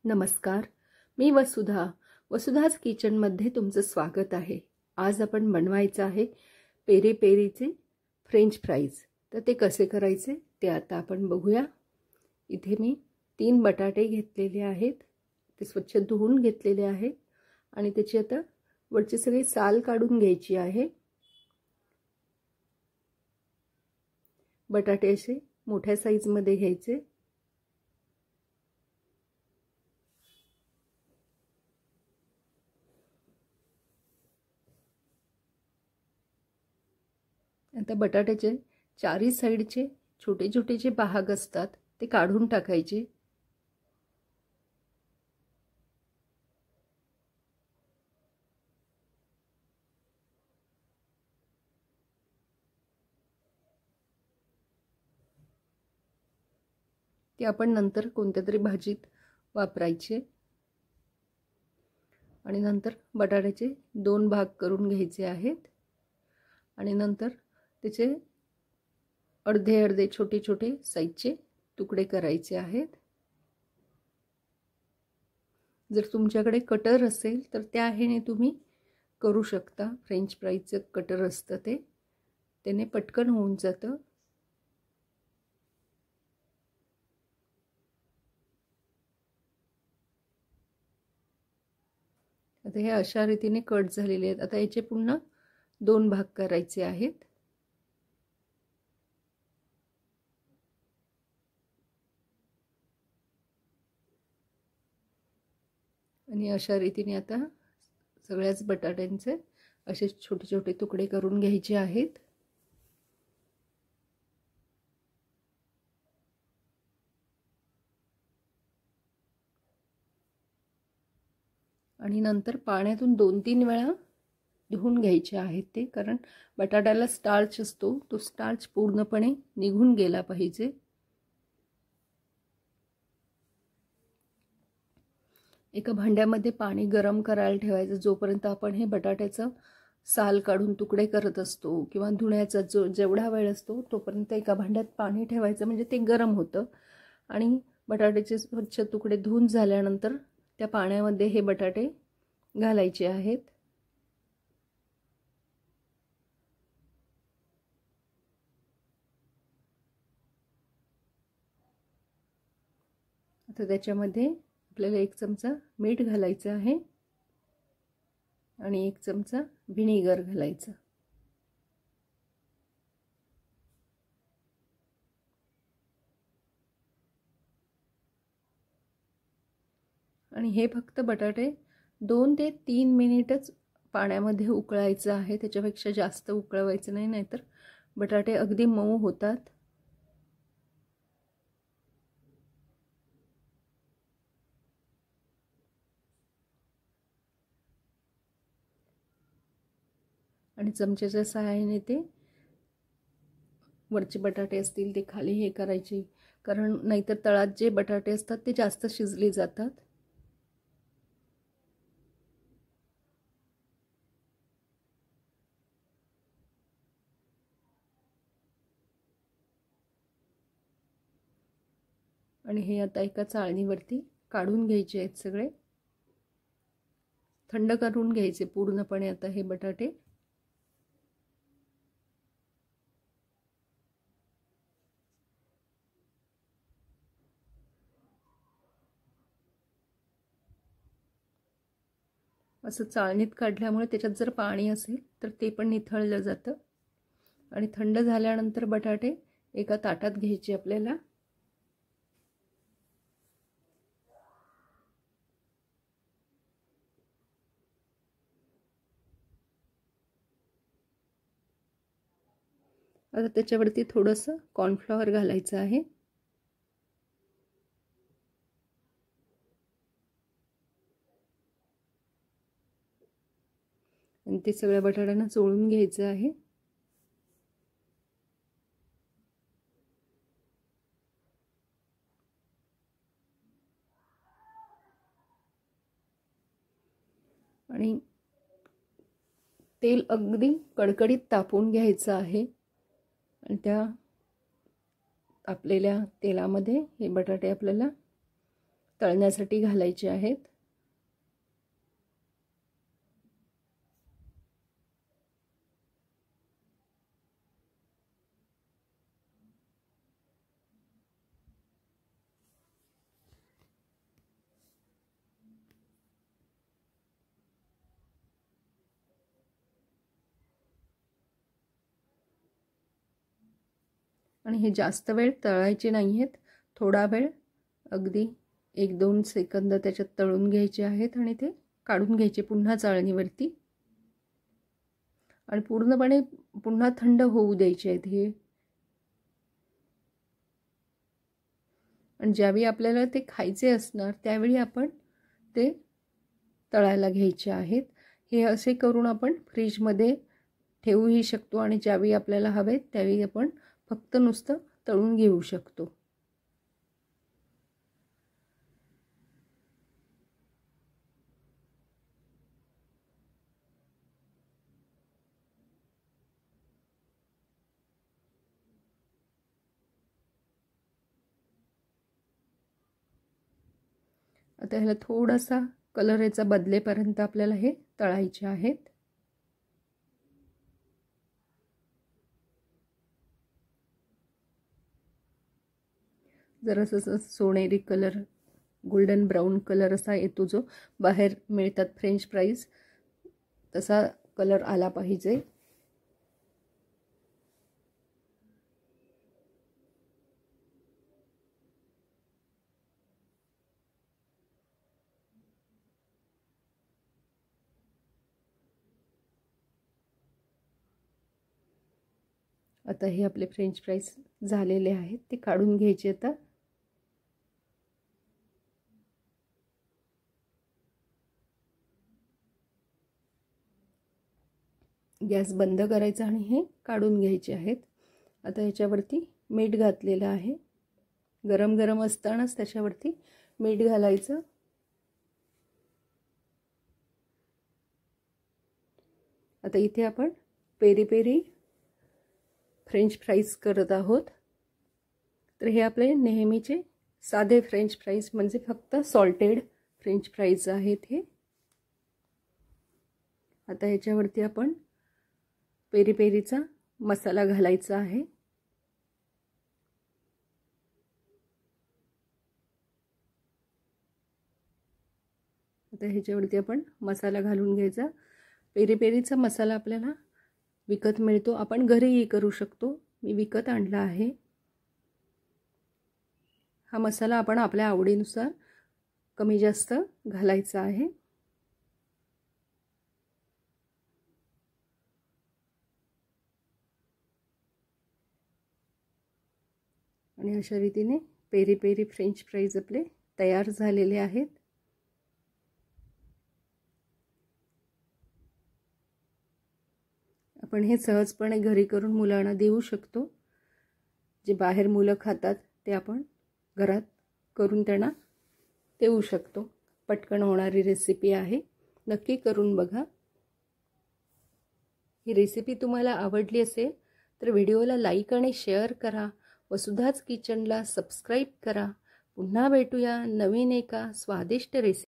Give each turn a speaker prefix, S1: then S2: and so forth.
S1: नमस्कार, मी वसुधाच किचनमध्ये तुमचं स्वागत आहे। आज आपण बनवायचं आहे पेरी पेरीचे फ्रेंच फ्राईज। तर ते कसे करायचे ते आता आपण बघूया। इथे मी 3 बटाटे घेतलेले आहेत, ते स्वच्छ धुवून घेतलेले आहेत आणि त्याची आता वरची सगळी साल काढून घ्यायची आहे। बटाटे असे मोठ्या साईजमध्ये घ्यायचे। आता बटाट्याचे चारी साइडचे छोटे छोटे जे भाग असतात ते काढून टाकायचे। ते आपण नंतर कोणत्या तरी भाजीत वापरायचे। आणि नंतर बटाट्याचे 2 भाग करून घ्यायचे आहेत आणि नंतर त्याचे अर्धे अर्धे छोटे छोटे साइजचे तुकडे करायचे आहेत। जर तुमच्याकडे कटर असेल तर त्या ह्याने तुम्ही करू शकता। फ्रेंच फ्राईजचं कटर असतं ते, त्याने पटकन होऊन जातं। आता हे अशा रीतीने कट झालेले आहेत। आता याचे पुन्हा 2 भाग करायचे आहेत आणि अशा रीतीने आता सगळ्याच बटाट्यांचे असे छोटे छोटे तुकडे करून घ्यायचे आहेत। आणि नंतर पाण्यातून 2-3 वेळा धुवून घ्यायचे आहेत ते, कारण बटाट्याला स्टार्च असतो, तो स्टार्च पूर्णपणे निघून गेला पाहिजे। एका भांड्यामध्ये पाणी गरम करायला ठेवायचं जोपर्यंत आपण हे बटाट्याचं साल काढून तुकडे करत असतो किंवा धुण्याचा जेवढा वेळ असतो तोपर्यंत एका भांड्यात पाणी ठेवायचं, म्हणजे ते गरम होतं। आणि बटाट्याचे स्वच्छ तुकडे धुवून झाल्यानंतर त्या पाण्यामध्ये हे बटाटे घालायचे आहेत। आता त्याच्यामध्ये आपल्याला 1 चमचा मीठ घालायचं आहे आणि 1 चमचा व्हिनेगर घालायचं। आणि हे फक्त बटाटे 2 ते 3 मिनिटच पाण्यामध्ये उकळायचं आहे, त्याच्यापेक्षा जास्त उकळवायचं नाही, नाहीतर बटाटे अगदी मऊ होतात। आणि चमच्याच्या सहाय्याने ते वरचे बटाटे असतील ते खाली हे करायचे, कारण नाहीतर तळात जे बटाटे असतात ते जास्त शिजले जातात। आणि हे आता एका चाळणीवरती काढून घ्यायचे आहेत सगळे, थंड करून घ्यायचे पूर्णपणे आता हे बटाटे। असं चाळणीत काढल्यामुळे त्याच्यात जर पाणी असेल तर ते पण निथळलं जातं। आणि थंड झाल्यानंतर बटाटे एका ताटात घ्यायचे आपल्याला। आता त्याच्यावरती थोडंसं कॉर्नफ्लॉवर घालायचं आहे आणि ते सगळ्या बटाट्यांना चोळून घ्यायचं आहे। आणि तेल अगदी कडकडीत तापवून घ्यायचं आहे आणि त्या तापलेल्या तेलामध्ये हे बटाटे आपल्याला तळण्यासाठी घालायचे आहेत. आणि हे जास्त वेळ तळायचे नाही आहेत, थोडा वेळ अगदी 1-2 सेकंद त्याच्यात तळून घ्यायचे आहेत आणि ते काढून घ्यायचे पुन्हा चाळणीवरती आणि पूर्णपणे पुन्हा थंड होऊ द्यायचे आहेत हे. आणि ज्यावेळी आपल्याला ते खायचे असणार त्यावेळी आपण ते तळायला घ्यायचे आहेत. हे असे करून आपण फ्रीजमध्ये ठेवूही शकतो आणि ज्यावेळी आपल्याला हवे त्यावेळी आपण फक्त नुसतं तळून घेऊ शकतो. आता ह्याला थोडासा कलर याचा बदलेपर्यंत आपल्याला हे तळायचे आहेत. जरासा सोनेरी कलर, गोल्डन ब्राऊन कलर असा येतो जो बाहेर मिळतात फ्रेंच फ्राईज, तसा कलर आला पाहिजे. आता हे आपले फ्रेंच फ्राईज झालेले आहेत, ते काढून घ्यायचे. आता गॅस बंद करायचा आणि हे काढून घ्यायचे आहेत. आता याच्यावरती मीठ घातलेलं आहे. गरम गरम असतानाच त्याच्यावरती मीठ घालायचं. आता इथे आपण पेरी पेरी फ्रेंच फ्राईज करत आहोत. तर हे आपले नेहमीचे साधे फ्रेंच फ्राईज म्हणजे फक्त सॉल्टेड फ्रेंच फ्राईज आहेत हे. आता याच्यावरती आपण पेरी पेरीचा मसाला घालायचा आहे. आता ह्याच्यावरती आपण मसाला घालून घ्यायचा. पेरी पेरीचा मसाला आपल्याला विकत मिळतो, आपण घरीही करू शकतो. मी विकत आणला आहे. हा मसाला आपण आपल्या आवडीनुसार कमी जास्त घालायचा आहे. आणि अशा रीतीने पेरी पेरी फ्रेंच फ्राईज आपले तयार झालेले आहेत. आपण हे सहजपणे घरी करून मुलांना देऊ शकतो. जे बाहेर मुलं खातात ते आपण घरात करून त्यांना देऊ शकतो. पटकन होणारी रेसिपी आहे, नक्की करून बघा. ही रेसिपी तुम्हाला आवडली असेल तर व्हिडिओला लाईक आणि शेअर करा. वसुधाज किचनला सबस्क्राईब करा. पुन्हा भेटूया नवीन एका स्वादिष्ट रेसिपी.